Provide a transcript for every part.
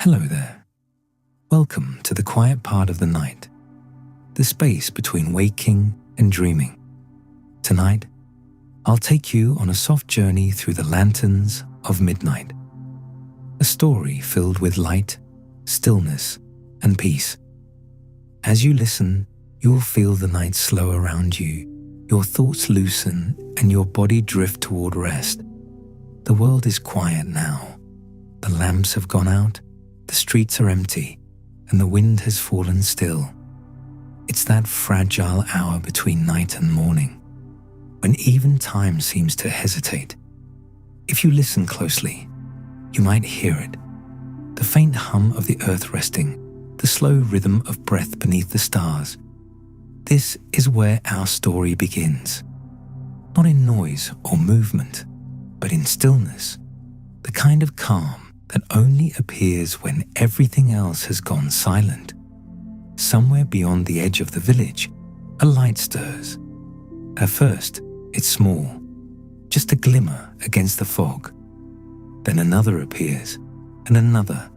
Hello there. Welcome to the quiet part of the night, the space between waking and dreaming. Tonight, I'll take you on a soft journey through the lanterns of midnight. A story filled with light, stillness, and peace. As you listen, you'll feel the night slow around you, your thoughts loosen, and your body drift toward rest. The world is quiet now. The lamps have gone out, the streets are empty, and the wind has fallen still. It's that fragile hour between night and morning, when even time seems to hesitate. If you listen closely, you might hear it. The faint hum of the earth resting, the slow rhythm of breath beneath the stars. This is where our story begins. Not in noise or movement, but in stillness, the kind of calm that only appears when everything else has gone silent. Somewhere beyond the edge of the village, a light stirs. At first, it's small, just a glimmer against the fog. Then another appears, and another,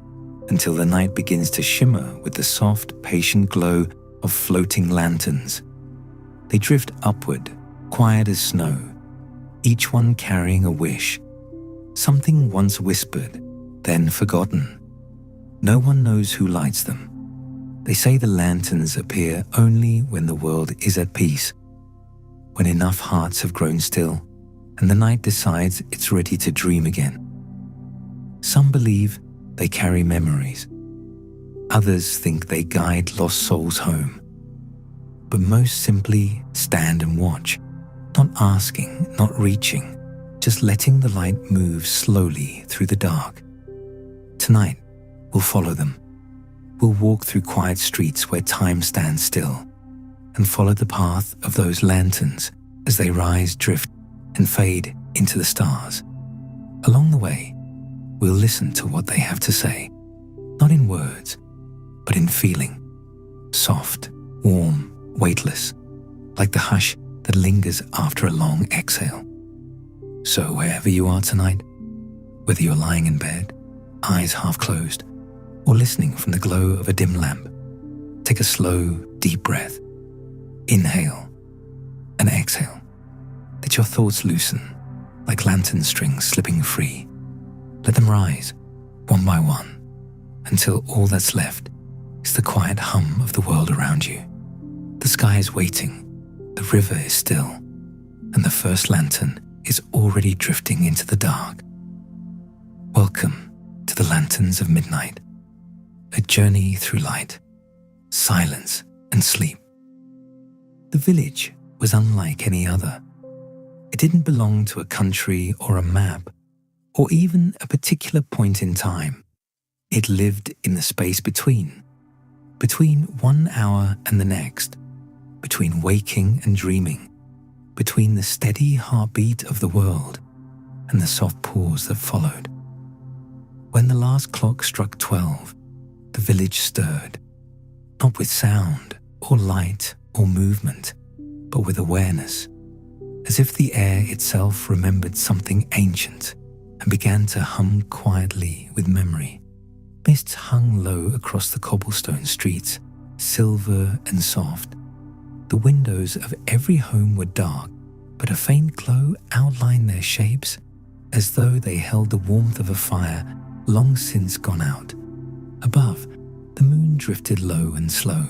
until the night begins to shimmer with the soft, patient glow of floating lanterns. They drift upward, quiet as snow, each one carrying a wish, something once whispered, then forgotten. No one knows who lights them. They say the lanterns appear only when the world is at peace, when enough hearts have grown still and the night decides it's ready to dream again. Some believe they carry memories. Others think they guide lost souls home. But most simply stand and watch, not asking, not reaching, just letting the light move slowly through the dark. Tonight, we'll follow them. We'll walk through quiet streets where time stands still and follow the path of those lanterns as they rise, drift, and fade into the stars. Along the way, we'll listen to what they have to say, not in words, but in feeling. Soft, warm, weightless, like the hush that lingers after a long exhale. So wherever you are tonight, whether you're lying in bed, eyes half closed, or listening from the glow of a dim lamp, take a slow, deep breath. Inhale and exhale. Let your thoughts loosen, like lantern strings slipping free. Let them rise, one by one, until all that's left is the quiet hum of the world around you. The sky is waiting, the river is still, and the first lantern is already drifting into the dark. Welcome to the lanterns of midnight, a journey through light, silence, and sleep. The village was unlike any other. It didn't belong to a country or a map, or even a particular point in time. It lived in the space between 1 hour and the next, between waking and dreaming, between the steady heartbeat of the world and the soft pause that followed. When the last clock struck 12, the village stirred, not with sound or light or movement, but with awareness, as if the air itself remembered something ancient and began to hum quietly with memory. Mists hung low across the cobblestone streets, silver and soft. The windows of every home were dark, but a faint glow outlined their shapes as though they held the warmth of a fire long since gone out. Above, the moon drifted low and slow,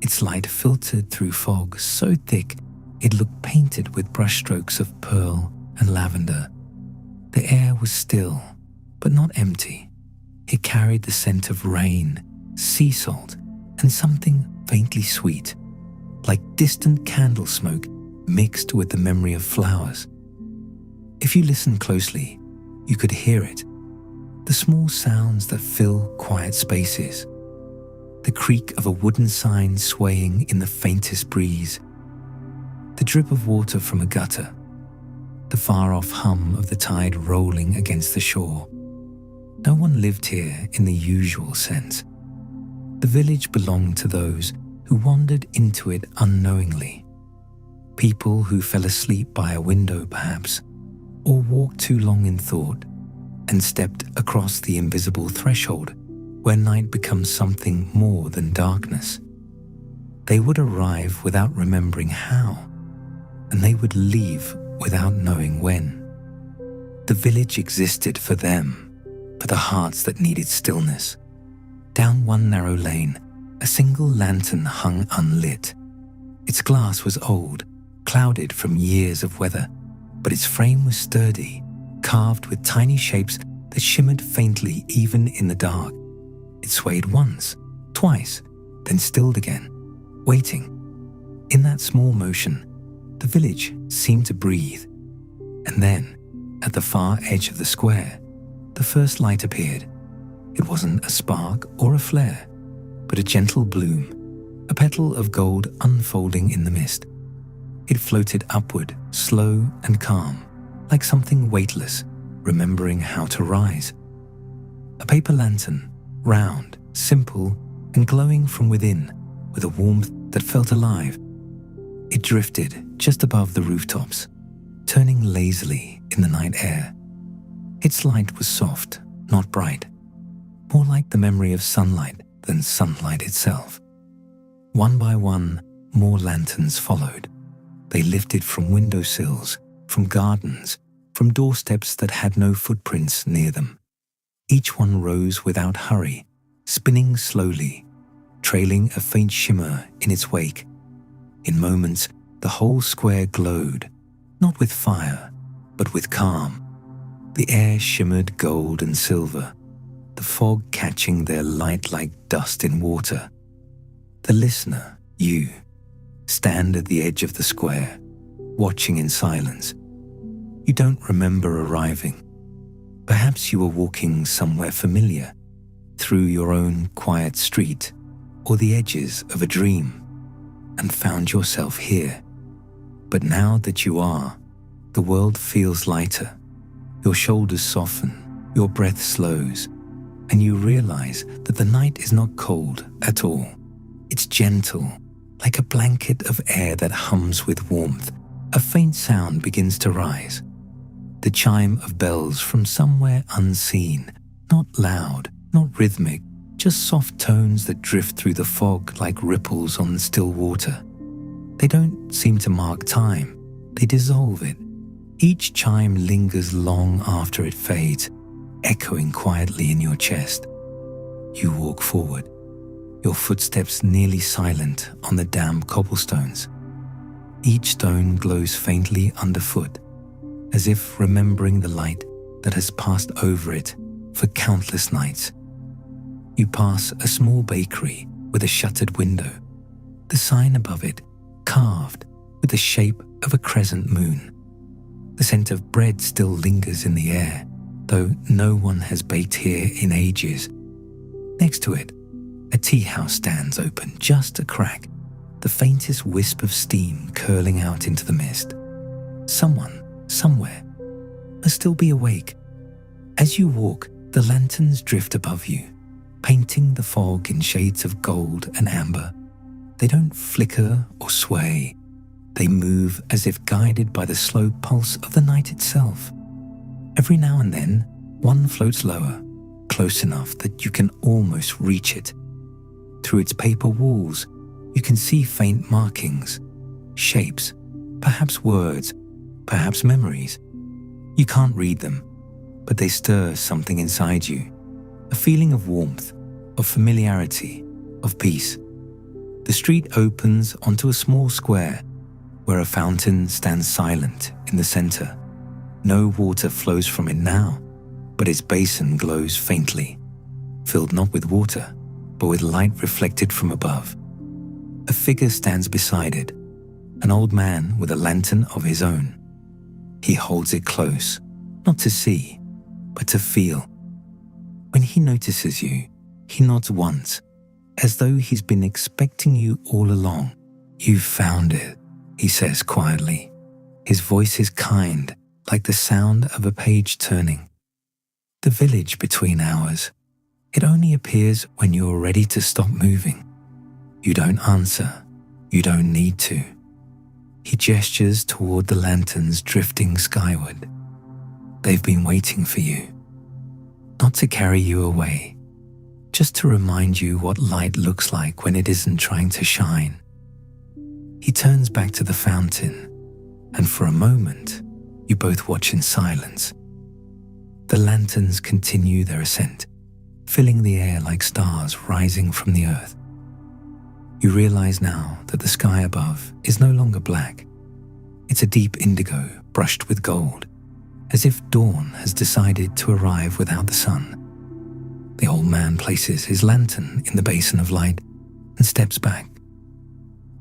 its light filtered through fog so thick it looked painted with brushstrokes of pearl and lavender. The air was still, but not empty. It carried the scent of rain, sea salt, and something faintly sweet, like distant candle smoke mixed with the memory of flowers. If you listened closely, you could hear it. The small sounds that fill quiet spaces. The creak of a wooden sign swaying in the faintest breeze. The drip of water from a gutter. The far-off hum of the tide rolling against the shore. No one lived here in the usual sense. The village belonged to those who wandered into it unknowingly. People who fell asleep by a window perhaps, or walked too long in thought and stepped across the invisible threshold where night becomes something more than darkness. They would arrive without remembering how, and they would leave without knowing when. The village existed for them, for the hearts that needed stillness. Down one narrow lane, a single lantern hung unlit. Its glass was old, clouded from years of weather, but its frame was sturdy, carved with tiny shapes that shimmered faintly even in the dark. It swayed once, twice, then stilled again, waiting. In that small motion, the village seemed to breathe. And then, at the far edge of the square, the first light appeared. It wasn't a spark or a flare, but a gentle bloom, a petal of gold unfolding in the mist. It floated upward, slow and calm, like something weightless, remembering how to rise. A paper lantern, round, simple, and glowing from within, with a warmth that felt alive. It drifted just above the rooftops, turning lazily in the night air. Its light was soft, not bright, more like the memory of sunlight than sunlight itself. One by one, more lanterns followed. They lifted from windowsills, from gardens, from doorsteps that had no footprints near them. Each one rose without hurry, spinning slowly, trailing a faint shimmer in its wake. In moments, the whole square glowed, not with fire, but with calm. The air shimmered gold and silver, the fog catching their light like dust in water. The listener, you, stand at the edge of the square, watching in silence. You don't remember arriving. Perhaps you were walking somewhere familiar, through your own quiet street or the edges of a dream, and found yourself here. But now that you are, the world feels lighter. Your shoulders soften, your breath slows, and you realize that the night is not cold at all. It's gentle, like a blanket of air that hums with warmth. A faint sound begins to rise. The chime of bells from somewhere unseen, not loud, not rhythmic, just soft tones that drift through the fog like ripples on still water. They don't seem to mark time, they dissolve it. Each chime lingers long after it fades, echoing quietly in your chest. You walk forward, your footsteps nearly silent on the damp cobblestones. Each stone glows faintly underfoot, as if remembering the light that has passed over it for countless nights. You pass a small bakery with a shuttered window, the sign above it carved with the shape of a crescent moon. The scent of bread still lingers in the air, though no one has baked here in ages. Next to it, a tea house stands open just a crack, the faintest wisp of steam curling out into the mist. Someone, somewhere, must still be awake. As you walk, the lanterns drift above you, painting the fog in shades of gold and amber. They don't flicker or sway. They move as if guided by the slow pulse of the night itself. Every now and then, one floats lower, close enough that you can almost reach it. Through its paper walls, you can see faint markings, shapes, perhaps words, perhaps memories. You can't read them, but they stir something inside you, a feeling of warmth, of familiarity, of peace. The street opens onto a small square where a fountain stands silent in the center. No water flows from it now, but its basin glows faintly, filled not with water, but with light reflected from above. A figure stands beside it, an old man with a lantern of his own. He holds it close, not to see, but to feel. When he notices you, he nods once, as though he's been expecting you all along. "You've found it," he says quietly. His voice is kind, like the sound of a page turning. The village between ours. It only appears when you're ready to stop moving. You don't answer. You don't need to. He gestures toward the lanterns drifting skyward. They've been waiting for you. Not to carry you away, just to remind you what light looks like when it isn't trying to shine. He turns back to the fountain, and for a moment, you both watch in silence. The lanterns continue their ascent, filling the air like stars rising from the earth. You realize now that the sky above is no longer black. It's a deep indigo brushed with gold, as if dawn has decided to arrive without the sun. The old man places his lantern in the basin of light and steps back.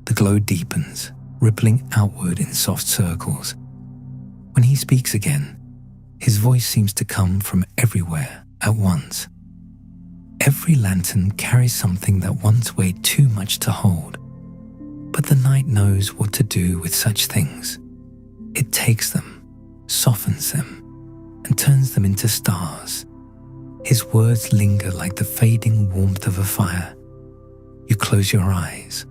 The glow deepens, rippling outward in soft circles. When he speaks again, his voice seems to come from everywhere at once. Every lantern carries something that once weighed too much to hold, but the night knows what to do with such things. It takes them, softens them, and turns them into stars. His words linger like the fading warmth of a fire. You close your eyes,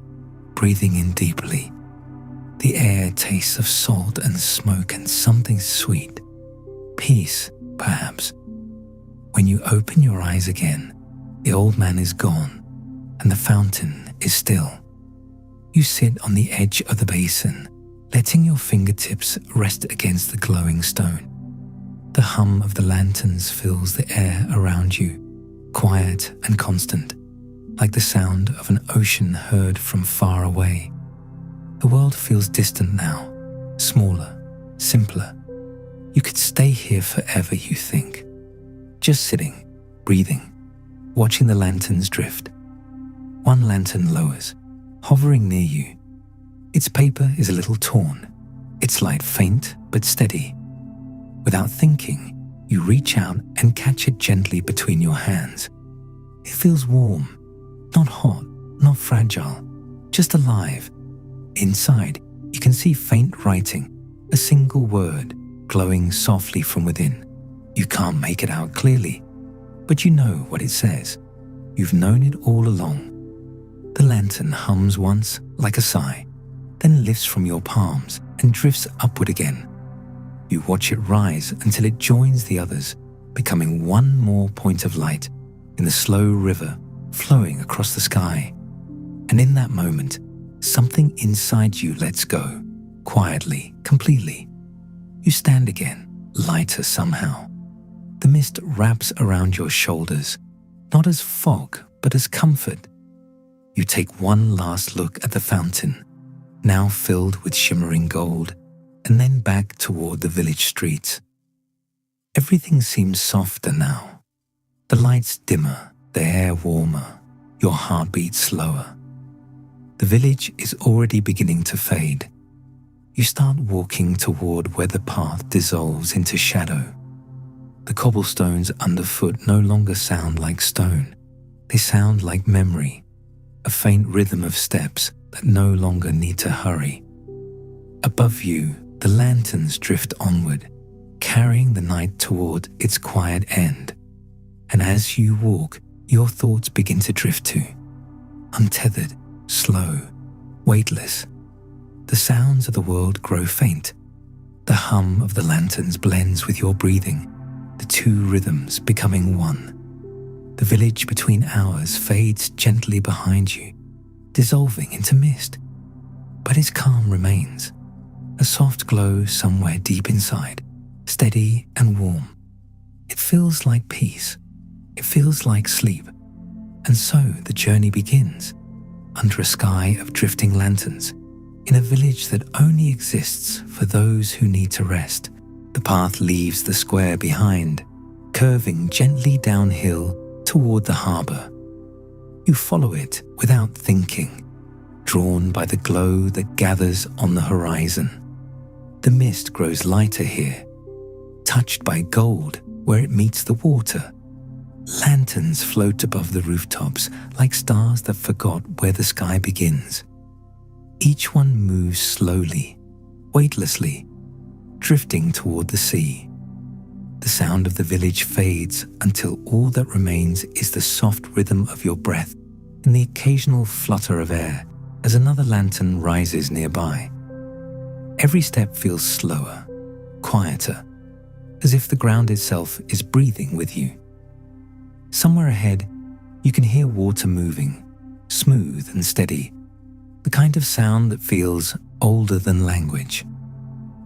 breathing in deeply. The air tastes of salt and smoke and something sweet. Peace, perhaps. When you open your eyes again, the old man is gone, and the fountain is still. You sit on the edge of the basin, letting your fingertips rest against the glowing stone. The hum of the lanterns fills the air around you, quiet and constant, like the sound of an ocean heard from far away. The world feels distant now, smaller, simpler. You could stay here forever, you think. Just sitting, breathing, watching the lanterns drift. One lantern lowers, hovering near you. Its paper is a little torn, its light faint but steady. Without thinking, you reach out and catch it gently between your hands. It feels warm, not hot, not fragile, just alive. Inside, you can see faint writing, a single word glowing softly from within. You can't make it out clearly, but you know what it says. You've known it all along. The lantern hums once like a sigh, then lifts from your palms and drifts upward again. You watch it rise until it joins the others, becoming one more point of light in the slow river flowing across the sky. And in that moment, something inside you lets go, quietly, completely. You stand again, lighter somehow. The mist wraps around your shoulders, not as fog, but as comfort. You take one last look at the fountain, now filled with shimmering gold, and then back toward the village streets. Everything seems softer now. The lights dimmer, the air warmer, your heartbeat slower. The village is already beginning to fade. You start walking toward where the path dissolves into shadow. The cobblestones underfoot no longer sound like stone. They sound like memory, a faint rhythm of steps that no longer need to hurry. Above you, the lanterns drift onward, carrying the night toward its quiet end. And as you walk, your thoughts begin to drift too, untethered, slow, weightless. The sounds of the world grow faint. The hum of the lanterns blends with your breathing, the two rhythms becoming one. The village between hours fades gently behind you, dissolving into mist. But its calm remains, a soft glow somewhere deep inside, steady and warm. It feels like peace. It feels like sleep. And so the journey begins, under a sky of drifting lanterns, in a village that only exists for those who need to rest. The path leaves the square behind, curving gently downhill toward the harbor. You follow it without thinking, drawn by the glow that gathers on the horizon. The mist grows lighter here, touched by gold where it meets the water. Lanterns float above the rooftops like stars that forgot where the sky begins. Each one moves slowly, weightlessly, drifting toward the sea. The sound of the village fades until all that remains is the soft rhythm of your breath and the occasional flutter of air as another lantern rises nearby. Every step feels slower, quieter, as if the ground itself is breathing with you. Somewhere ahead, You can hear water moving, smooth and steady, the kind of sound that feels older than language.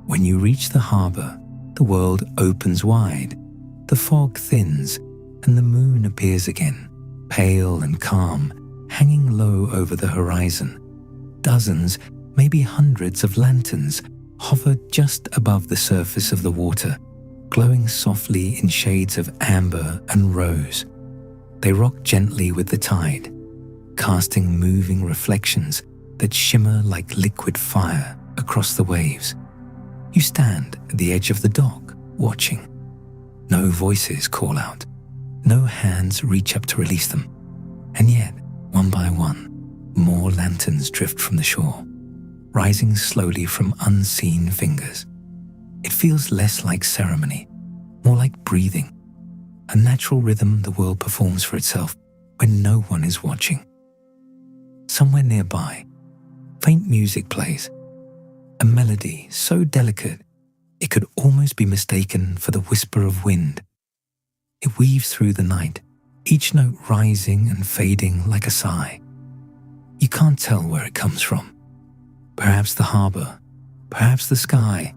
When you reach the harbour, the world opens wide, the fog thins, and the moon appears again, pale and calm, hanging low over the horizon. Dozens, maybe hundreds of lanterns hover just above the surface of the water, glowing softly in shades of amber and rose. They rock gently with the tide, casting moving reflections that shimmer like liquid fire across the waves. You stand at the edge of the dock, watching. No voices call out, no hands reach up to release them, and yet, one by one, more lanterns drift from the shore, rising slowly from unseen fingers. It feels less like ceremony, more like breathing, a natural rhythm the world performs for itself when no one is watching. Somewhere nearby, faint music plays, a melody so delicate it could almost be mistaken for the whisper of wind. It weaves through the night, each note rising and fading like a sigh. You can't tell where it comes from. Perhaps the harbour, perhaps the sky.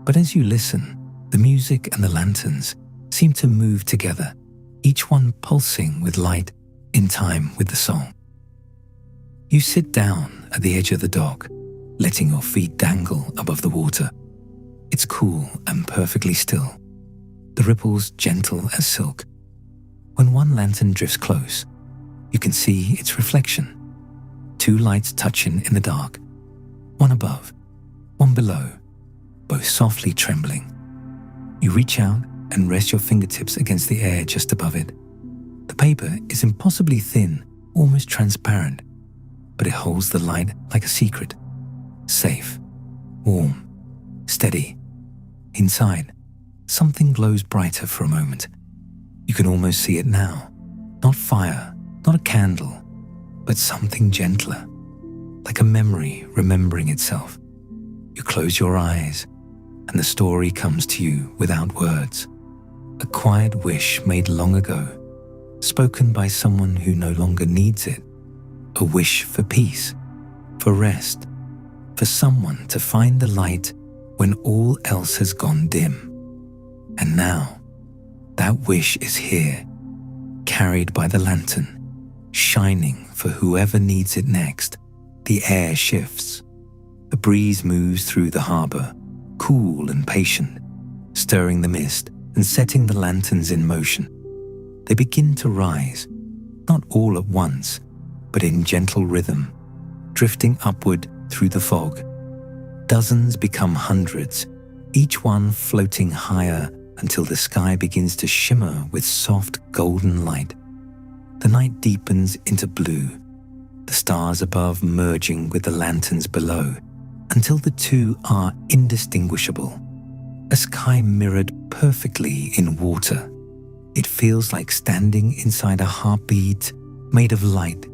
But as you listen, the music and the lanterns seem to move together, each one pulsing with light in time with the song. You sit down at the edge of the dock, letting your feet dangle above the water. It's cool and perfectly still, the ripples gentle as silk. When one lantern drifts close, you can see its reflection. Two lights touching in the dark, one above, one below, both softly trembling. You reach out and rest your fingertips against the air just above it. The paper is impossibly thin, almost transparent, but it holds the light like a secret. Safe, warm, steady. Inside, something glows brighter for a moment. You can almost see it now. Not fire, not a candle, but something gentler, like a memory remembering itself. You close your eyes, and the story comes to you without words. A quiet wish made long ago, spoken by someone who no longer needs it. A wish for peace, for rest, for someone to find the light when all else has gone dim. And now, that wish is here, carried by the lantern, shining for whoever needs it next. The air shifts. A breeze moves through the harbour, cool and patient, stirring the mist and setting the lanterns in motion. They begin to rise, not all at once, but in gentle rhythm, drifting upward through the fog. Dozens become hundreds, each one floating higher until the sky begins to shimmer with soft golden light. The night deepens into blue, the stars above merging with the lanterns below, until the two are indistinguishable. A sky mirrored perfectly in water. It feels like standing inside a heartbeat made of light.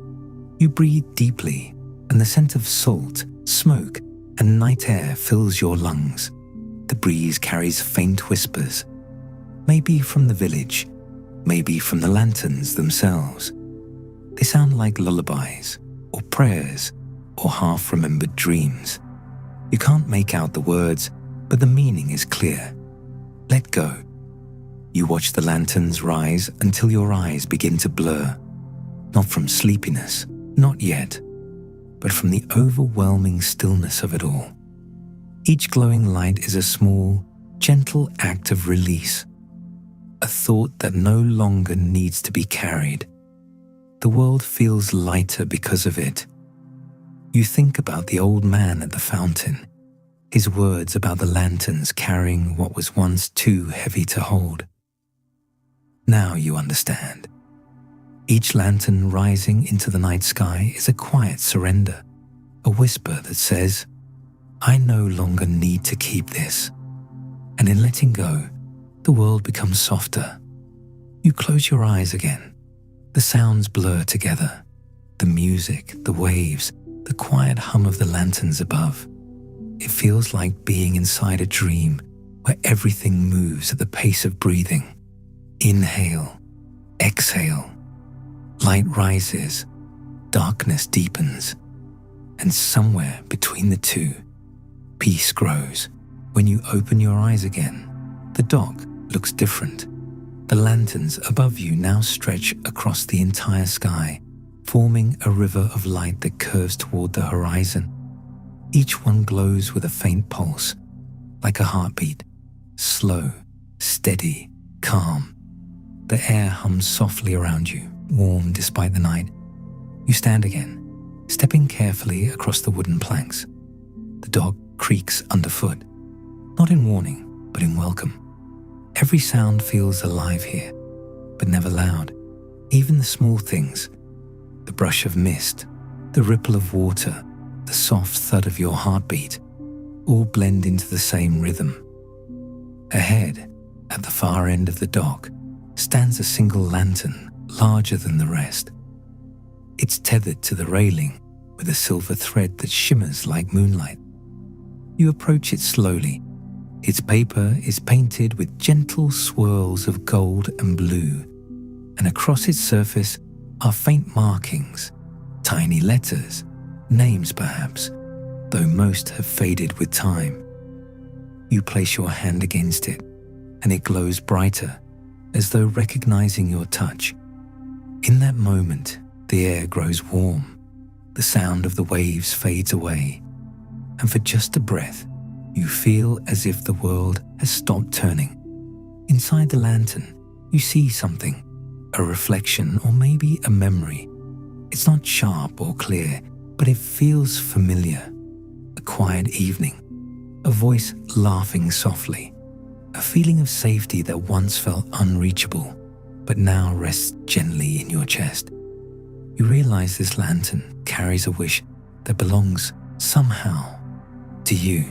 You breathe deeply, and the scent of salt, smoke, and night air fills your lungs. The breeze carries faint whispers, maybe from the village, maybe from the lanterns themselves. They sound like lullabies, or prayers, or half-remembered dreams. You can't make out the words, but the meaning is clear. Let go. You watch the lanterns rise until your eyes begin to blur. Not from sleepiness, not yet, but from the overwhelming stillness of it all. Each glowing light is a small, gentle act of release, a thought that no longer needs to be carried. The world feels lighter because of it. You think about the old man at the fountain, his words about the lanterns carrying what was once too heavy to hold. Now you understand. Each lantern rising into the night sky is a quiet surrender, a whisper that says, I no longer need to keep this. And in letting go, the world becomes softer. You close your eyes again. The sounds blur together. The music, the waves, the quiet hum of the lanterns above. It feels like being inside a dream where everything moves at the pace of breathing. Inhale, exhale. Light rises, darkness deepens, and somewhere between the two, peace grows. When you open your eyes again, the dock looks different. The lanterns above you now stretch across the entire sky, forming a river of light that curves toward the horizon. Each one glows with a faint pulse, like a heartbeat, slow, steady, calm. The air hums softly around you, warm despite the night. You stand again, stepping carefully across the wooden planks. The dock creaks underfoot, not in warning, but in welcome. Every sound feels alive here, but never loud. Even the small things, the brush of mist, the ripple of water, the soft thud of your heartbeat, all blend into the same rhythm. Ahead, at the far end of the dock, stands a single lantern, larger than the rest. It's tethered to the railing with a silver thread that shimmers like moonlight. You approach it slowly. Its paper is painted with gentle swirls of gold and blue, and across its surface are faint markings, tiny letters, names perhaps, though most have faded with time. You place your hand against it, and it glows brighter, as though recognizing your touch. In that moment, the air grows warm, the sound of the waves fades away, and for just a breath, you feel as if the world has stopped turning. Inside the lantern, you see something, a reflection or maybe a memory. It's not sharp or clear, but it feels familiar. A quiet evening, a voice laughing softly, a feeling of safety that once felt unreachable, but now rests gently in your chest. You realize this lantern carries a wish that belongs somehow to you.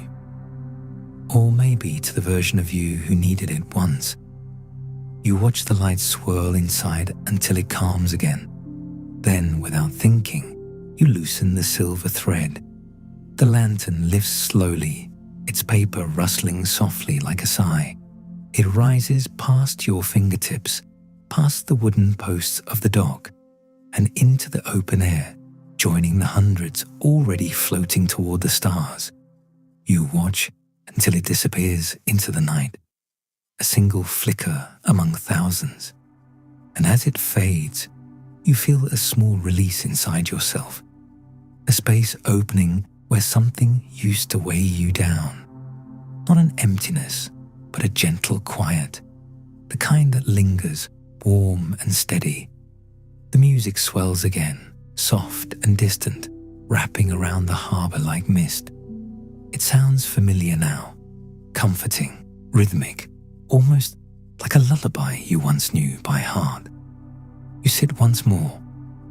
Or maybe to the version of you who needed it once. You watch the light swirl inside until it calms again. Then, without thinking, you loosen the silver thread. The lantern lifts slowly, its paper rustling softly like a sigh. It rises past your fingertips, past the wooden posts of the dock, and into the open air, joining the hundreds already floating toward the stars. You watch until it disappears into the night, a single flicker among thousands. And as it fades, you feel a small release inside yourself, a space opening where something used to weigh you down. Not an emptiness, but a gentle quiet, the kind that lingers, warm and steady. The music swells again, soft and distant, wrapping around the harbor like mist. It sounds familiar now, comforting, rhythmic, almost like a lullaby you once knew by heart. You sit once more,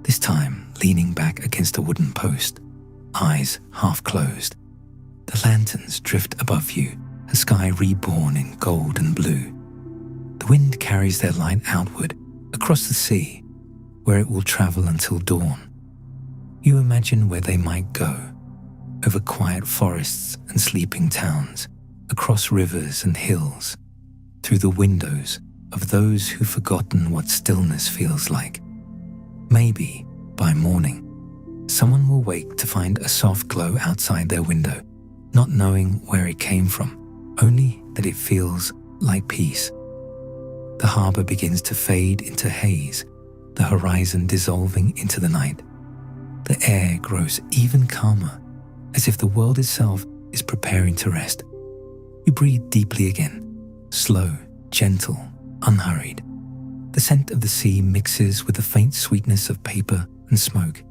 this time leaning back against a wooden post, eyes half closed. The lanterns drift above you, a sky reborn in gold and blue. The wind carries their light outward, across the sea, where it will travel until dawn. You imagine where they might go, over quiet forests and sleeping towns, across rivers and hills, through the windows of those who've forgotten what stillness feels like. Maybe, by morning, someone will wake to find a soft glow outside their window, not knowing where it came from, only that it feels like peace. The harbor begins to fade into haze, the horizon dissolving into the night. The air grows even calmer, as if the world itself is preparing to rest. You breathe deeply again, slow, gentle, unhurried. The scent of the sea mixes with the faint sweetness of paper and smoke.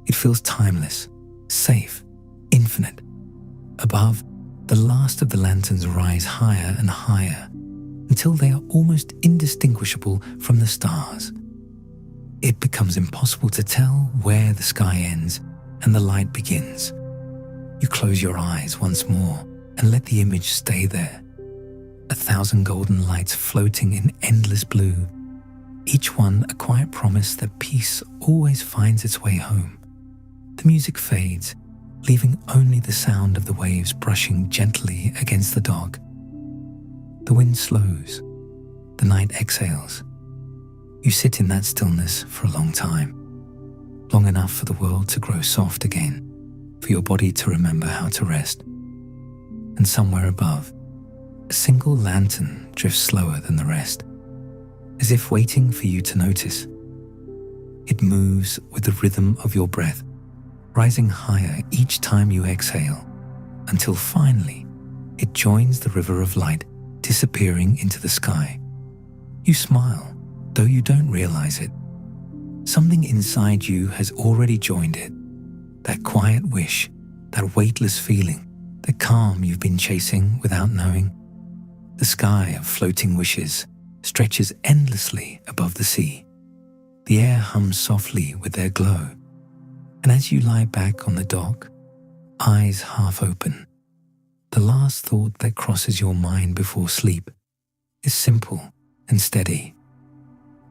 It feels timeless, safe, infinite. Above, the last of the lanterns rise higher and higher until they are almost indistinguishable from the stars. It becomes impossible to tell where the sky ends and the light begins. You close your eyes once more and let the image stay there. 1,000 golden lights floating in endless blue, each one a quiet promise that peace always finds its way home. The music fades, leaving only the sound of the waves brushing gently against the dock. The wind slows, the night exhales, You sit in that stillness for a long time, long enough for the world to grow soft again, for your body to remember how to rest. And somewhere above, a single lantern drifts slower than the rest, as if waiting for you to notice. It moves with the rhythm of your breath, rising higher each time you exhale, until finally it joins the river of light, disappearing into the sky. You smile, though you don't realize it. Something inside you has already joined it. That quiet wish, that weightless feeling, the calm you've been chasing without knowing. The sky of floating wishes stretches endlessly above the sea. The air hums softly with their glow. And as you lie back on the dock, eyes half open, the last thought that crosses your mind before sleep is simple and steady.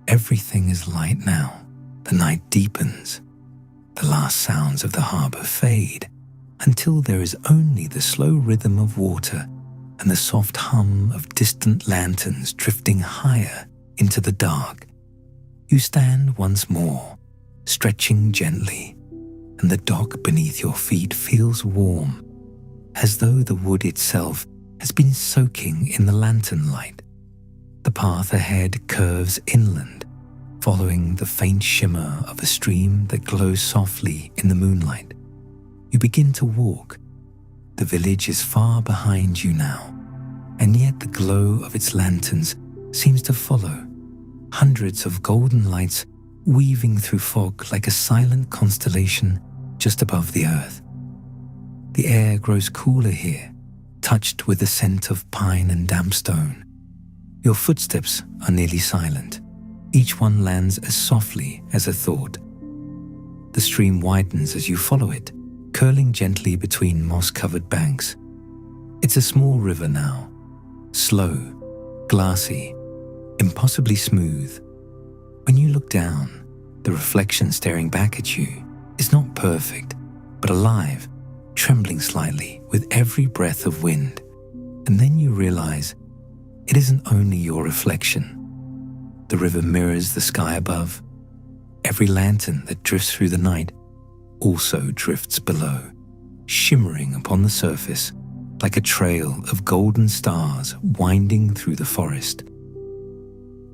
Everything is light now. The night deepens. The last sounds of the harbor fade until there is only the slow rhythm of water and the soft hum of distant lanterns drifting higher into the dark. You stand once more, stretching gently, and the dock beneath your feet feels warm, as though the wood itself has been soaking in the lantern light. The path ahead curves inland, following the faint shimmer of a stream that glows softly in the moonlight. You begin to walk. The village is far behind you now, and yet the glow of its lanterns seems to follow, hundreds of golden lights weaving through fog like a silent constellation just above the earth. The air grows cooler here, touched with the scent of pine and damp stone. Your footsteps are nearly silent. Each one lands as softly as a thought. The stream widens as you follow it, curling gently between moss-covered banks. It's a small river now, slow, glassy, impossibly smooth. When you look down, the reflection staring back at you is not perfect, but alive, trembling slightly with every breath of wind. And then you realize it isn't only your reflection. The river mirrors the sky above. Every lantern that drifts through the night also drifts below, shimmering upon the surface like a trail of golden stars winding through the forest.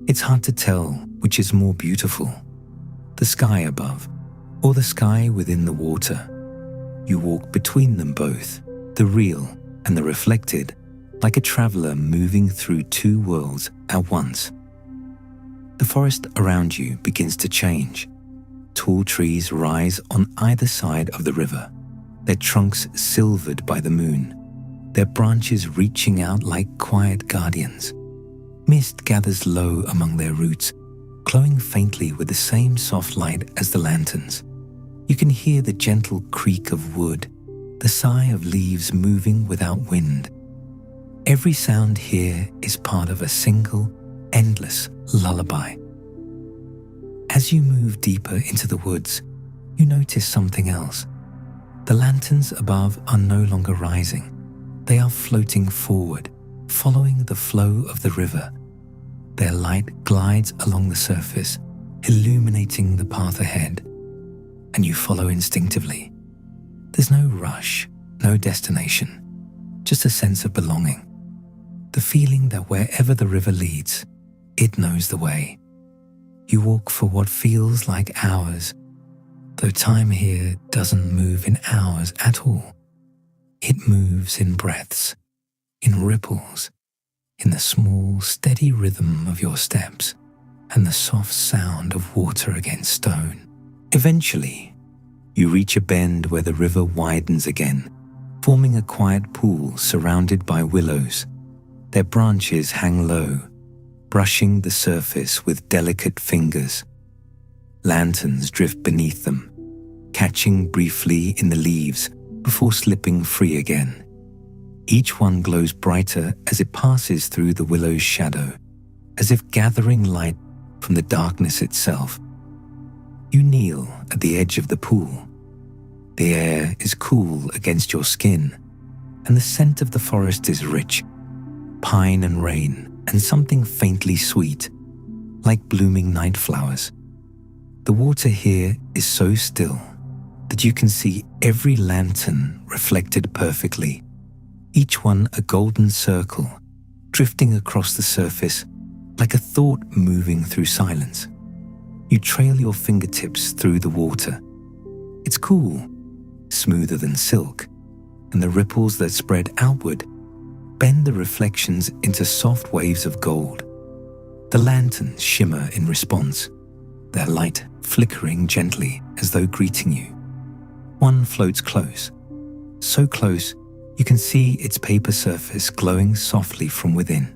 It's hard to tell which is more beautiful, the sky above or the sky within the water. You walk between them both, the real and the reflected, like a traveler moving through two worlds at once. The forest around you begins to change. Tall trees rise on either side of the river, their trunks silvered by the moon, their branches reaching out like quiet guardians. Mist gathers low among their roots, glowing faintly with the same soft light as the lanterns. You can hear the gentle creak of wood, the sigh of leaves moving without wind. Every sound here is part of a single, endless lullaby. As you move deeper into the woods, you notice something else. The lanterns above are no longer rising. They are floating forward, following the flow of the river. Their light glides along the surface, illuminating the path ahead, and you follow instinctively. There's no rush, no destination, just a sense of belonging. The feeling that wherever the river leads, it knows the way. You walk for what feels like hours, though time here doesn't move in hours at all. It moves in breaths, in ripples, in the small, steady rhythm of your steps and the soft sound of water against stone. Eventually, you reach a bend where the river widens again, forming a quiet pool surrounded by willows. Their branches hang low, brushing the surface with delicate fingers. Lanterns drift beneath them, catching briefly in the leaves before slipping free again. Each one glows brighter as it passes through the willow's shadow, as if gathering light from the darkness itself. You kneel at the edge of the pool. The air is cool against your skin, and the scent of the forest is rich, pine and rain, and something faintly sweet, like blooming night flowers. The water here is so still that you can see every lantern reflected perfectly, each one a golden circle drifting across the surface like a thought moving through silence. You trail your fingertips through the water. It's cool, smoother than silk, and the ripples that spread outward bend the reflections into soft waves of gold. The lanterns shimmer in response, their light flickering gently as though greeting you. One floats close, so close you can see its paper surface glowing softly from within.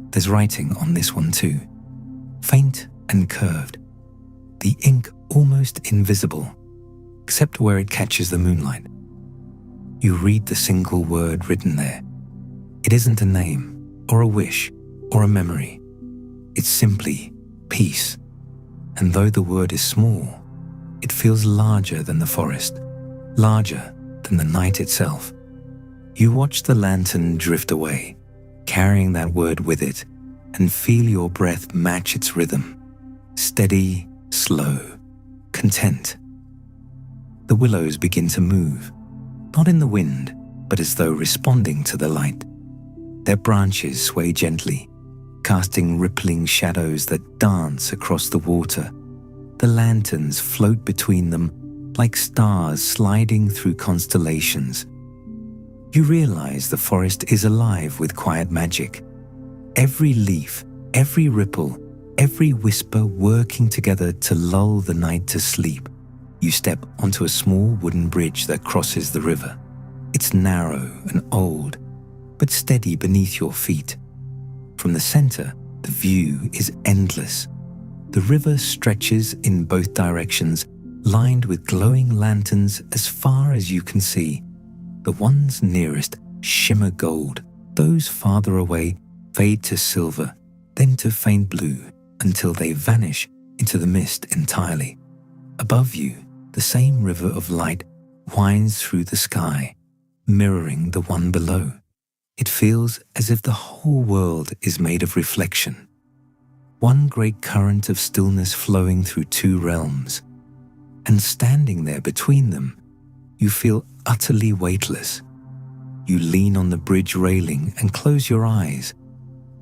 There's writing on this one too, faint and curved, the ink almost invisible, except where it catches the moonlight. You read the single word written there. It isn't a name, or a wish, or a memory. It's simply peace. And though the word is small, it feels larger than the forest, larger than the night itself. You watch the lantern drift away, carrying that word with it, and feel your breath match its rhythm. Steady, slow, content. The willows begin to move, not in the wind, but as though responding to the light. Their branches sway gently, casting rippling shadows that dance across the water. The lanterns float between them like stars sliding through constellations. You realize the forest is alive with quiet magic. Every leaf, every ripple, every whisper working together to lull the night to sleep. You step onto a small wooden bridge that crosses the river. It's narrow and old, but steady beneath your feet. From the center, the view is endless. The river stretches in both directions, lined with glowing lanterns as far as you can see. The ones nearest shimmer gold. Those farther away fade to silver, then to faint blue, until they vanish into the mist entirely. Above you, the same river of light winds through the sky, mirroring the one below. It feels as if the whole world is made of reflection. One great current of stillness flowing through two realms. And standing there between them, you feel utterly weightless. You lean on the bridge railing and close your eyes.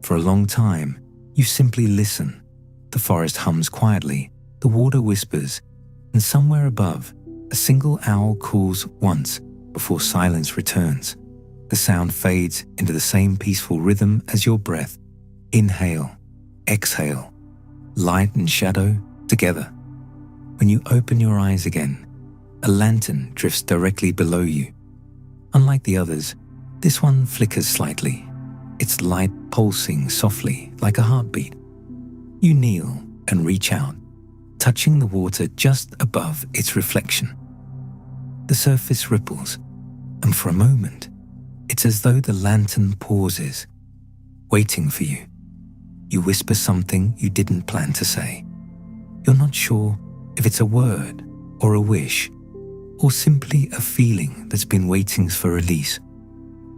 For a long time, you simply listen. The forest hums quietly, the water whispers, and somewhere above, a single owl calls once before silence returns. The sound fades into the same peaceful rhythm as your breath. Inhale, exhale, light and shadow together. When you open your eyes again, a lantern drifts directly below you. Unlike the others, this one flickers slightly, its light pulsing softly like a heartbeat. You kneel and reach out, touching the water just above its reflection. The surface ripples, and for a moment, it's as though the lantern pauses, waiting for you. You whisper something you didn't plan to say. You're not sure if it's a word or a wish, or simply a feeling that's been waiting for release.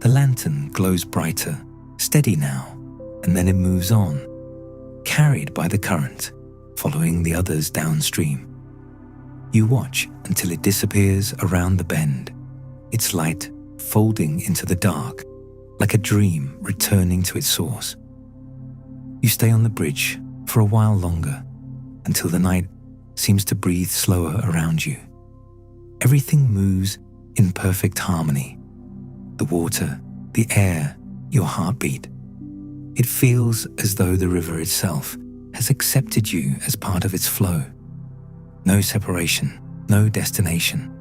The lantern glows brighter, steady now, and then it moves on, carried by the current, following the others downstream. You watch until it disappears around the bend, its light folding into the dark, like a dream returning to its source. You stay on the bridge for a while longer, until the night seems to breathe slower around you. Everything moves in perfect harmony. The water, the air, your heartbeat. It feels as though the river itself has accepted you as part of its flow. No separation, no destination,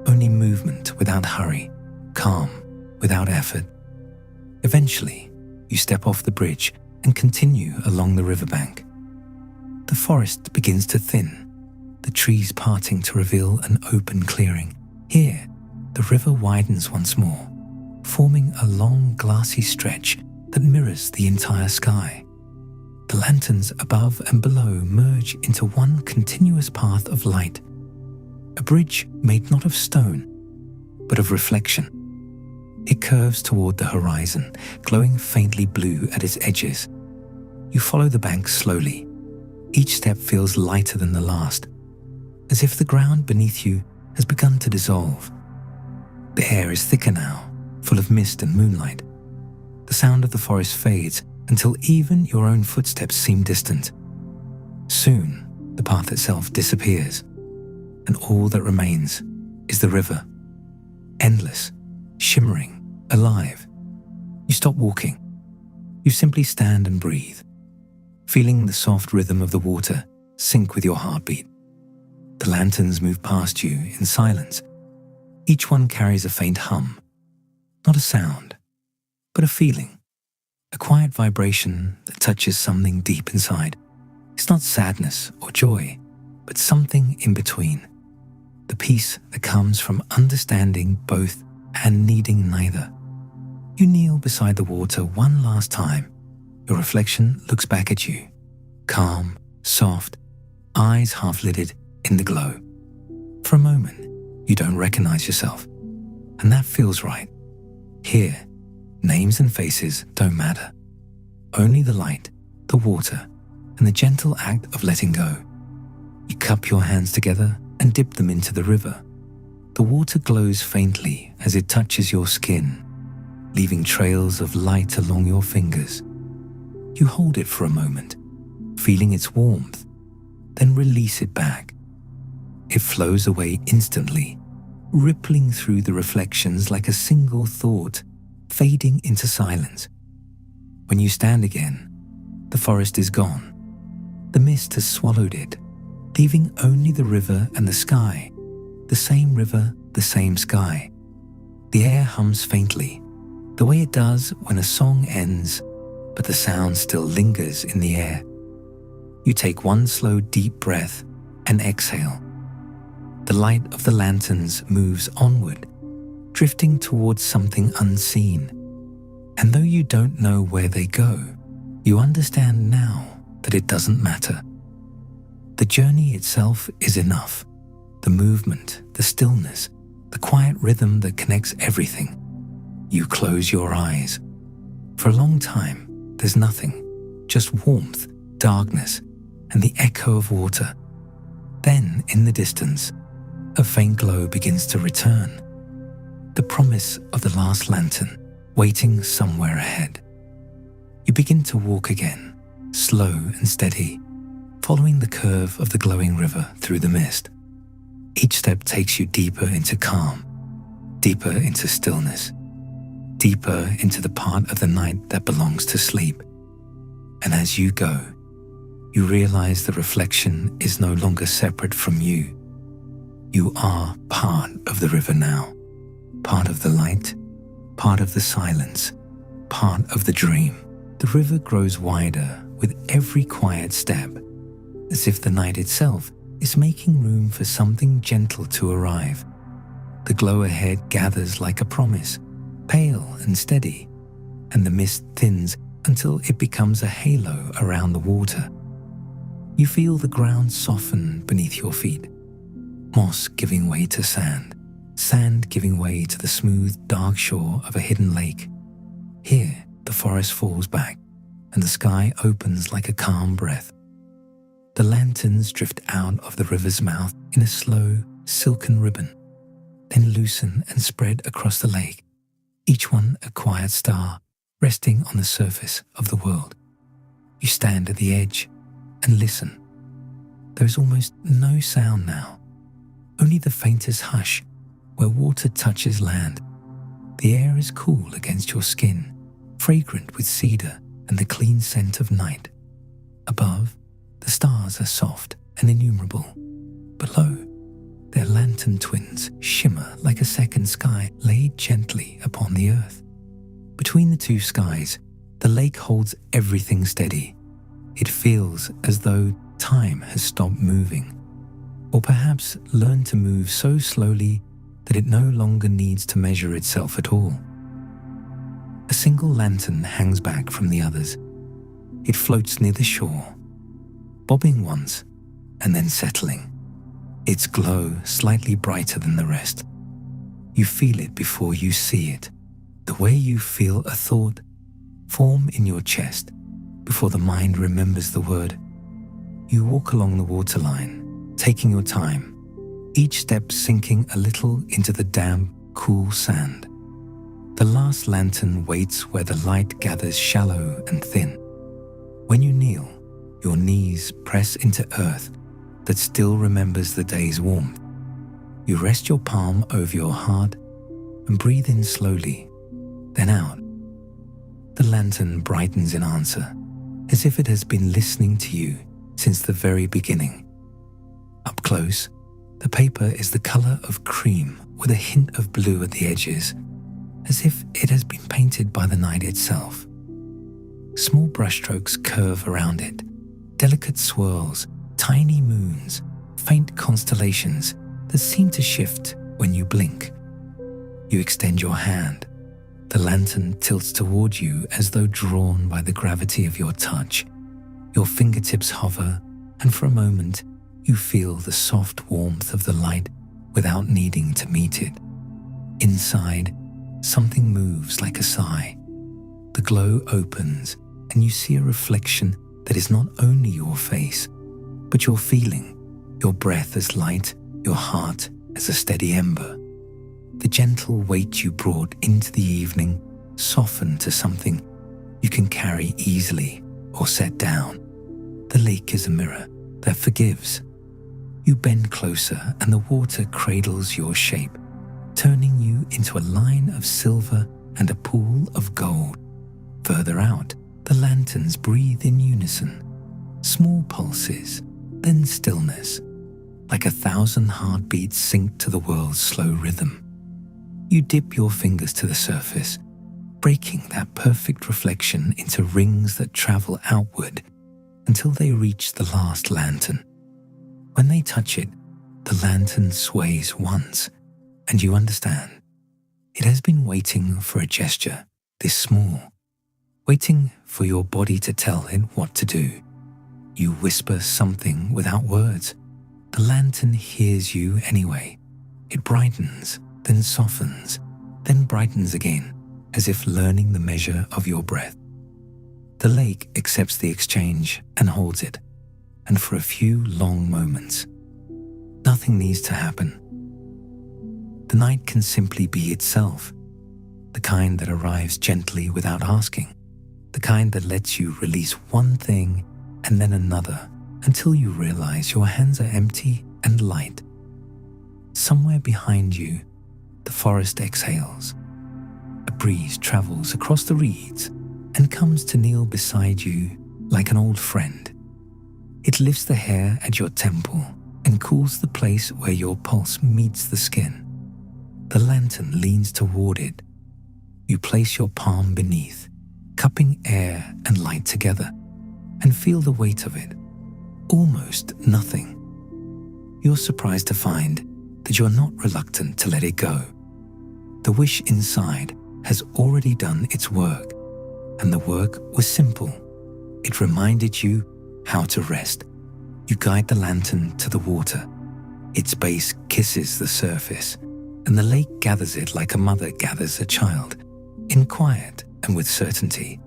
only movement without hurry, calm without effort. Eventually, you step off the bridge and continue along the riverbank. The forest begins to thin, the trees parting to reveal an open clearing. Here, the river widens once more, forming a long glassy stretch that mirrors the entire sky. The lanterns above and below merge into one continuous path of light, a bridge made not of stone, but of reflection. It curves toward the horizon, glowing faintly blue at its edges. You follow the bank slowly, Each step feels lighter than the last, as if the ground beneath you has begun to dissolve. The air is thicker now, full of mist and moonlight. The sound of the forest fades until even your own footsteps seem distant. Soon, the path itself disappears, and all that remains is the river. Endless, shimmering, alive. You stop walking. You simply stand and breathe, feeling the soft rhythm of the water sync with your heartbeat. The lanterns move past you in silence. Each one carries a faint hum, not a sound, but a feeling, a quiet vibration that touches something deep inside. It's not sadness or joy, but something in between. The peace that comes from understanding both and needing neither. You kneel beside the water one last time. Your reflection looks back at you, calm, soft, eyes half-lidded in the glow. For a moment, you don't recognize yourself, and that feels right. Here, names and faces don't matter. Only the light, the water, and the gentle act of letting go. You cup your hands together and dip them into the river. The water glows faintly as it touches your skin, leaving trails of light along your fingers. You hold it for a moment, feeling its warmth, then release it back. It flows away instantly, rippling through the reflections like a single thought, fading into silence. When you stand again, the forest is gone. The mist has swallowed it, leaving only the river and the sky. The same river, the same sky. The air hums faintly, the way it does when a song ends, but the sound still lingers in the air. You take one slow, deep breath and exhale. The light of the lanterns moves onward, drifting towards something unseen. And though you don't know where they go, you understand now that it doesn't matter. The journey itself is enough. The movement, the stillness, the quiet rhythm that connects everything. You close your eyes. For a long time, there's nothing, just warmth, darkness, and the echo of water. Then, in the distance, a faint glow begins to return. The promise of the last lantern, waiting somewhere ahead. You begin to walk again, slow and steady, following the curve of the glowing river through the mist. Each step takes you deeper into calm, deeper into stillness, deeper into the part of the night that belongs to sleep. And as you go, you realize the reflection is no longer separate from you. You are part of the river now, part of the light, part of the silence, part of the dream. The river grows wider with every quiet step, as if the night itself is making room for something gentle to arrive. The glow ahead gathers like a promise, pale and steady, and the mist thins until it becomes a halo around the water. You feel the ground soften beneath your feet, moss giving way to sand, sand giving way to the smooth, dark shore of a hidden lake. Here, the forest falls back, and the sky opens like a calm breath. The lanterns drift out of the river's mouth in a slow, silken ribbon, then loosen and spread across the lake, each one a quiet star resting on the surface of the world. You stand at the edge and listen. There is almost no sound now, only the faintest hush where water touches land. The air is cool against your skin, fragrant with cedar and the clean scent of night. Above, the stars are soft and innumerable. Below, their lantern twins shimmer like a second sky laid gently upon the earth. Between the two skies, the lake holds everything steady. It feels as though time has stopped moving, or perhaps learned to move so slowly that it no longer needs to measure itself at all. A single lantern hangs back from the others. It floats near the shore, bobbing once and then settling, its glow slightly brighter than the rest. You feel it before you see it, the way you feel a thought form in your chest before the mind remembers the word. You walk along the waterline, taking your time, each step sinking a little into the damp, cool sand. The last lantern waits where the light gathers shallow and thin. When you kneel, your knees press into earth that still remembers the day's warmth. You rest your palm over your heart and breathe in slowly, then out. The lantern brightens in answer, as if it has been listening to you since the very beginning. Up close, the paper is the color of cream with a hint of blue at the edges, as if it has been painted by the night itself. Small brushstrokes curve around it, delicate swirls, tiny moons, faint constellations that seem to shift when you blink. You extend your hand. The lantern tilts toward you as though drawn by the gravity of your touch. Your fingertips hover, and for a moment, you feel the soft warmth of the light without needing to meet it. Inside, something moves like a sigh. The glow opens, and you see a reflection that is not only your face, but your feeling, your breath as light, your heart as a steady ember. The gentle weight you brought into the evening softened to something you can carry easily or set down. The lake is a mirror that forgives. You bend closer and the water cradles your shape, turning you into a line of silver and a pool of gold. Further out, the lanterns breathe in unison, small pulses, then stillness, like 1,000 heartbeats sync to the world's slow rhythm. You dip your fingers to the surface, breaking that perfect reflection into rings that travel outward until they reach the last lantern. When they touch it, the lantern sways once, and you understand. It has been waiting for a gesture this small, waiting for your body to tell it what to do. You whisper something without words. The lantern hears you anyway. It brightens, then softens, then brightens again, as if learning the measure of your breath. The lake accepts the exchange and holds it, and for a few long moments, nothing needs to happen. The night can simply be itself, the kind that arrives gently without asking, the kind that lets you release one thing and then another until you realize your hands are empty and light. Somewhere behind you, the forest exhales. A breeze travels across the reeds and comes to kneel beside you like an old friend. It lifts the hair at your temple and cools the place where your pulse meets the skin. The lantern leans toward it. You place your palm beneath, cupping air and light together, and feel the weight of it. Almost nothing. You're surprised to find that you're not reluctant to let it go. The wish inside has already done its work, and the work was simple. It reminded you how to rest. You guide the lantern to the water. Its base kisses the surface, and the lake gathers it like a mother gathers a child, in quiet and with certainty.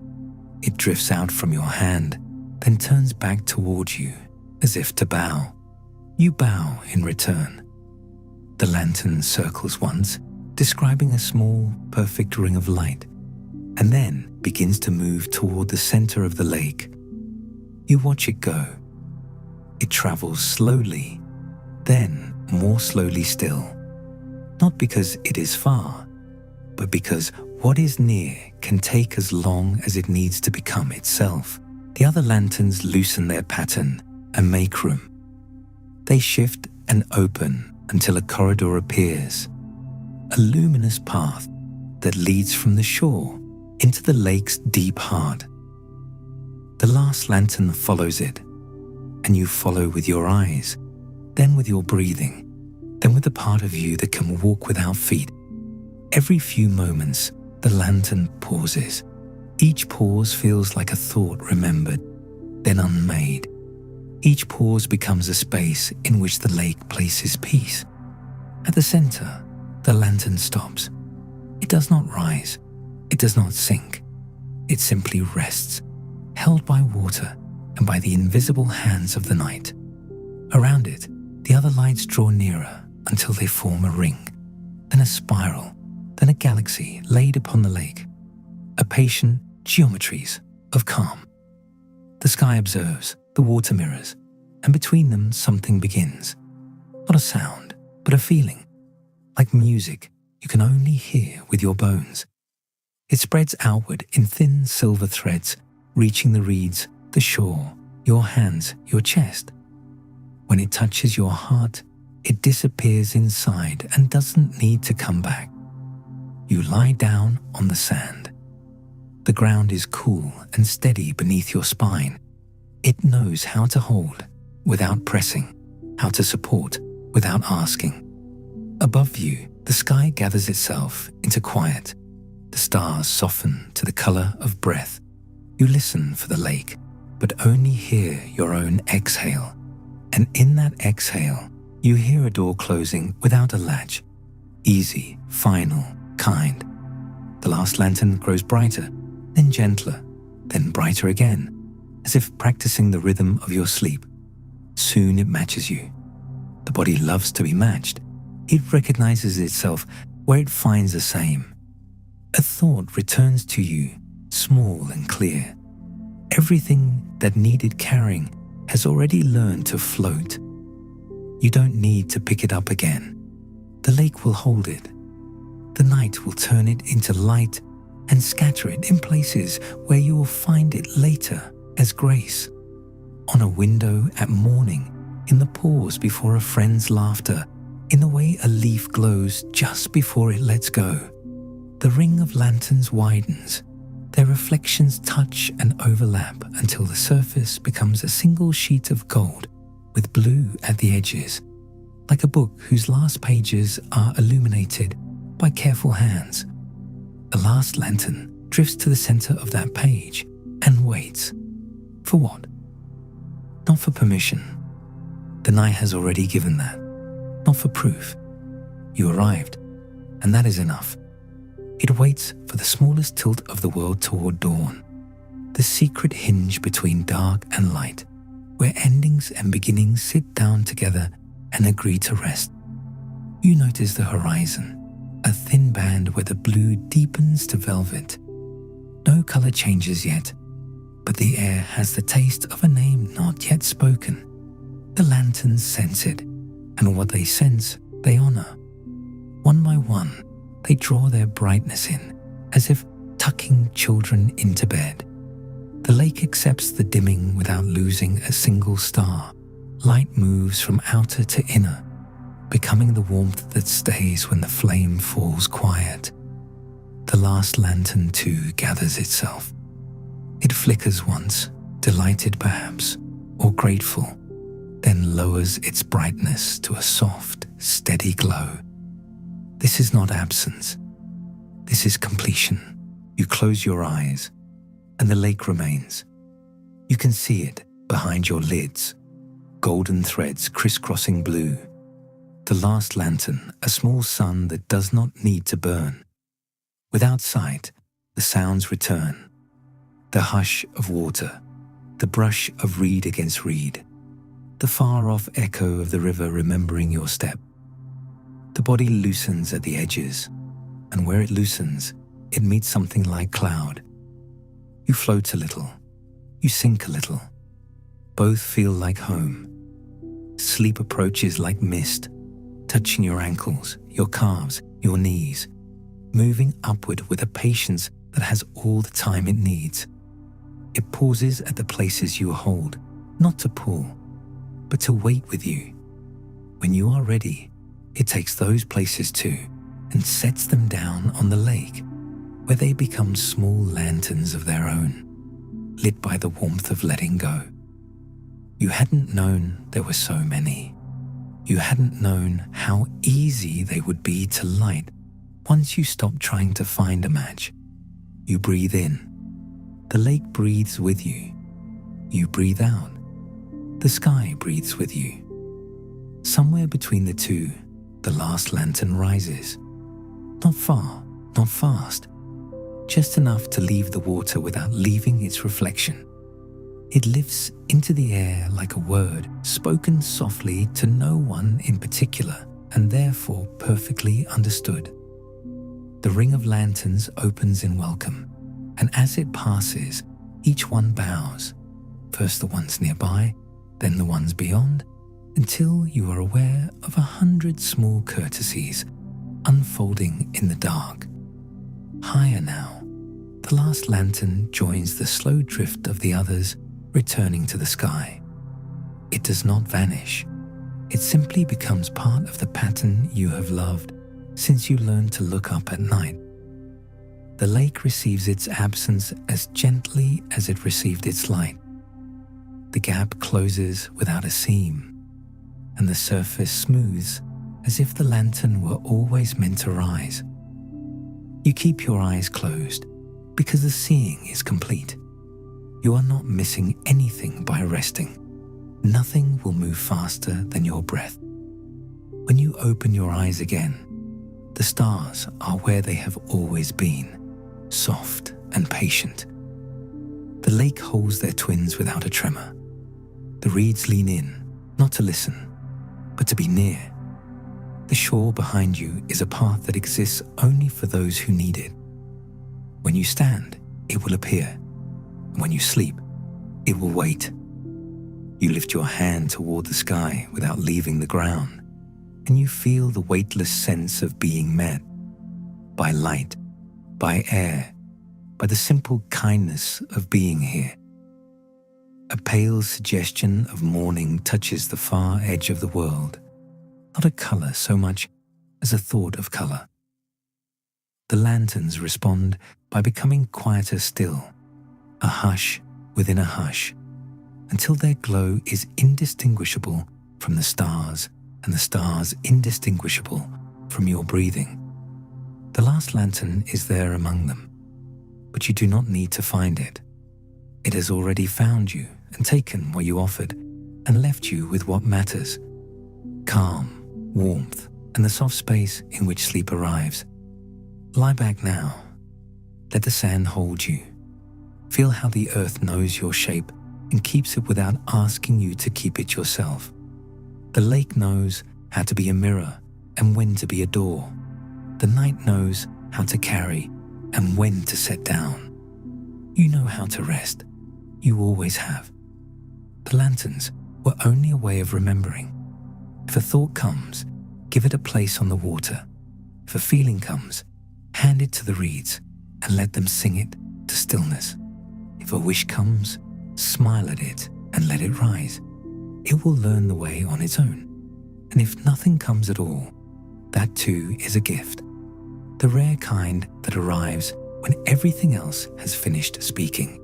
It drifts out from your hand, then turns back toward you, as if to bow. You bow in return. The lantern circles once, describing a small, perfect ring of light, and then begins to move toward the center of the lake. You watch it go. It travels slowly, then more slowly still. Not because it is far, but because what is near can take as long as it needs to become itself. The other lanterns loosen their pattern and make room. They shift and open until a corridor appears, a luminous path that leads from the shore into the lake's deep heart. The last lantern follows it, and you follow with your eyes, then with your breathing, then with the part of you that can walk without feet. Every few moments, the lantern pauses. Each pause feels like a thought remembered, then unmade. Each pause becomes a space in which the lake places peace. At the center, the lantern stops. It does not rise. It does not sink. It simply rests, held by water and by the invisible hands of the night. Around it, the other lights draw nearer until they form a ring, then a spiral, then a galaxy laid upon the lake, a patient geometries of calm. The sky observes, the water mirrors, and between them something begins. Not a sound, but a feeling, like music you can only hear with your bones. It spreads outward in thin silver threads, reaching the reeds, the shore, your hands, your chest. When it touches your heart, it disappears inside and doesn't need to come back. You lie down on the sand. The ground is cool and steady beneath your spine. It knows how to hold without pressing, how to support without asking. Above you, the sky gathers itself into quiet. The stars soften to the color of breath. You listen for the lake, but only hear your own exhale. And in that exhale, you hear a door closing without a latch. Easy, final, kind. The last lantern grows brighter, then gentler, then brighter again, as if practicing the rhythm of your sleep. Soon it matches you. The body loves to be matched. It recognizes itself where it finds the same. A thought returns to you, small and clear. Everything that needed carrying has already learned to float. You don't need to pick it up again. The lake will hold it. The night will turn it into light and scatter it in places where you will find it later as grace. On a window at morning, in the pause before a friend's laughter, in the way a leaf glows just before it lets go. The ring of lanterns widens. Their reflections touch and overlap until the surface becomes a single sheet of gold with blue at the edges, like a book whose last pages are illuminated by careful hands. The last lantern drifts to the center of that page and waits. For what? Not for permission. The night has already given that. Not for proof. You arrived, and that is enough. It waits for the smallest tilt of the world toward dawn, the secret hinge between dark and light, where endings and beginnings sit down together and agree to rest. You notice the horizon, a thin band where the blue deepens to velvet. No color changes yet, but the air has the taste of a name not yet spoken. The lanterns sense it, and what they sense, they honor. One by one, they draw their brightness in, as if tucking children into bed. The lake accepts the dimming without losing a single star. Light moves from outer to inner, becoming the warmth that stays when the flame falls quiet. The last lantern too gathers itself. It flickers once, delighted perhaps, or grateful, then lowers its brightness to a soft, steady glow. This is not absence. This is completion. You close your eyes, and the lake remains. You can see it behind your lids, golden threads crisscrossing blue. The last lantern, a small sun that does not need to burn. Without sight, the sounds return. The hush of water, the brush of reed against reed, the far-off echo of the river remembering your step. The body loosens at the edges, and where it loosens, it meets something like cloud. You float a little, you sink a little. Both feel like home. Sleep approaches like mist, touching your ankles, your calves, your knees, moving upward with a patience that has all the time it needs. It pauses at the places you hold, not to pull, but to wait with you. When you are ready, it takes those places too and sets them down on the lake, where they become small lanterns of their own, lit by the warmth of letting go. You hadn't known there were so many. You hadn't known how easy they would be to light once you stopped trying to find a match. You breathe in. The lake breathes with you. You breathe out. The sky breathes with you. Somewhere between the two, the last lantern rises. Not far, not fast, just enough to leave the water without leaving its reflection. It lifts into the air like a word spoken softly to no one in particular and therefore perfectly understood. The ring of lanterns opens in welcome, and as it passes, each one bows, first the ones nearby, then the ones beyond, until you are aware of 100 small courtesies unfolding in the dark. Higher now, the last lantern joins the slow drift of the others, returning to the sky. It does not vanish. It simply becomes part of the pattern you have loved since you learned to look up at night. The lake receives its absence as gently as it received its light. The gap closes without a seam, and the surface smooths as if the lantern were always meant to rise. You keep your eyes closed because the seeing is complete. You are not missing anything by resting. Nothing will move faster than your breath. When you open your eyes again, the stars are where they have always been, soft and patient. The lake holds their twins without a tremor. The reeds lean in, not to listen, but to be near. The shore behind you is a path that exists only for those who need it. When you stand, it will appear. When you sleep, it will wait. You lift your hand toward the sky without leaving the ground, and you feel the weightless sense of being met by light, by air, by the simple kindness of being here. A pale suggestion of morning touches the far edge of the world, not a color so much as a thought of color. The lanterns respond by becoming quieter still, a hush within a hush, until their glow is indistinguishable from the stars and the stars indistinguishable from your breathing. The last lantern is there among them, but you do not need to find it. It has already found you and taken what you offered and left you with what matters: calm, warmth, and the soft space in which sleep arrives. Lie back now. Let the sand hold you. Feel how the earth knows your shape and keeps it without asking you to keep it yourself. The lake knows how to be a mirror and when to be a door. The night knows how to carry and when to set down. You know how to rest. You always have. The lanterns were only a way of remembering. If a thought comes, give it a place on the water. If a feeling comes, hand it to the reeds and let them sing it to stillness. If a wish comes, smile at it and let it rise. It will learn the way on its own. And if nothing comes at all, that too is a gift. The rare kind that arrives when everything else has finished speaking.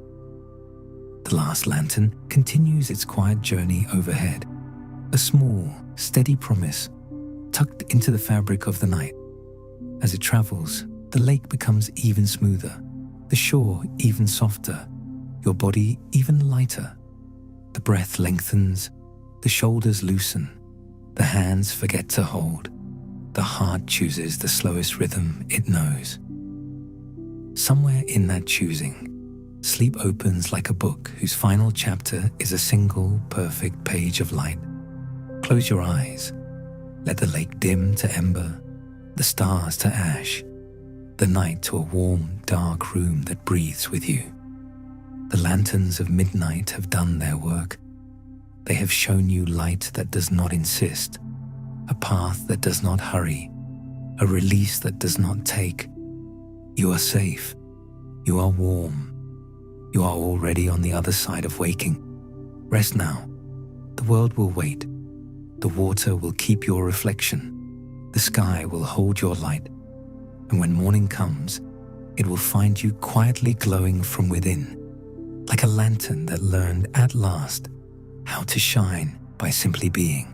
The last lantern continues its quiet journey overhead, a small, steady promise tucked into the fabric of the night. As it travels, the lake becomes even smoother, the shore even softer, your body even lighter. The breath lengthens, the shoulders loosen, the hands forget to hold, the heart chooses the slowest rhythm it knows. Somewhere in that choosing, sleep opens like a book whose final chapter is a single, perfect page of light. Close your eyes. Let the lake dim to ember, the stars to ash, the night to a warm, dark room that breathes with you. The lanterns of midnight have done their work. They have shown you light that does not insist, a path that does not hurry, a release that does not take. You are safe. You are warm. You are already on the other side of waking. Rest now. The world will wait. The water will keep your reflection. The sky will hold your light. And when morning comes, it will find you quietly glowing from within, like a lantern that learned at last how to shine by simply being.